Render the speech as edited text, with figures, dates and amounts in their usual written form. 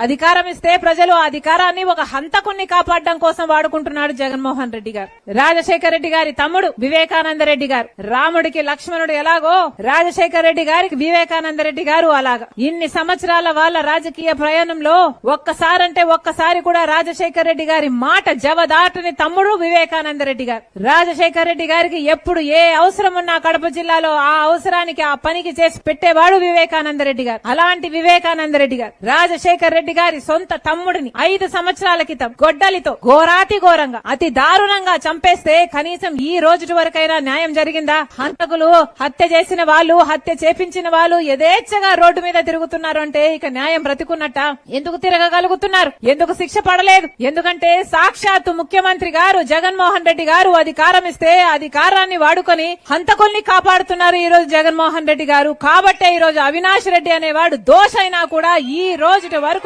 అధికారం ఇస్తే ప్రజలు ఆ అధికారాన్ని ఒక హంతకుణ్ణి కాపాడడం కోసం వాడుకుంటున్నాడు జగన్మోహన్ రెడ్డి గారు. రాజశేఖర రెడ్డి గారి తమ్ముడు వివేకానంద రెడ్డి గారు, రాముడికి లక్ష్మణుడు ఎలాగో రాజశేఖర రెడ్డి గారికి వివేకానంద రెడ్డి గారు అలాగా. ఇన్ని సంవత్సరాల వాళ్ళ రాజకీయ ప్రయాణంలో ఒక్కసారంటే ఒక్కసారి కూడా రాజశేఖర రెడ్డి గారి మాట జవదాటని తమ్ముడు వివేకానంద రెడ్డి గారు. రాజశేఖర రెడ్డి గారికి ఎప్పుడు ఏ అవసరం ఉన్నా కడప జిల్లాలో ఆ అవసరానికి ఆ పనికి చేసి పెట్టేవాడు వివేకానంద రెడ్డి గారు. అలాంటి వివేకానంద రెడ్డి గారు రాజశేఖర రెడ్డి గారి సొంత తమ్ముడిని 5 సంవత్సరాల క్రితం గొడ్డలితో ఘోరాతి ఘోరంగా అతి దారుణంగా చంపేస్తే కనీసం ఈ రోజు వరకైనా న్యాయం జరిగిందా? హంతకులు, హత్య చేసిన వాళ్ళు, హత్య చేపించిన వాళ్ళు యథేచ్ఛగా రోడ్డు మీద తిరుగుతున్నారు అంటే ఇక న్యాయం బ్రతికున్నట్ట? ఎందుకు తిరగగలుగుతున్నారు? ఎందుకు శిక్ష పడలేదు? ఎందుకంటే సాక్షాత్తు ముఖ్యమంత్రి గారు జగన్మోహన్ రెడ్డి గారు అధికారం ఇస్తే అధికారాన్ని వాడుకొని హంతకుల్ని కాపాడుతున్నారు ఈ రోజు జగన్మోహన్ రెడ్డి గారు. కాబట్టే ఈ రోజు అవినాష్ రెడ్డి అనేవాడు దోషైనా కూడా ఈ రోజు వరకు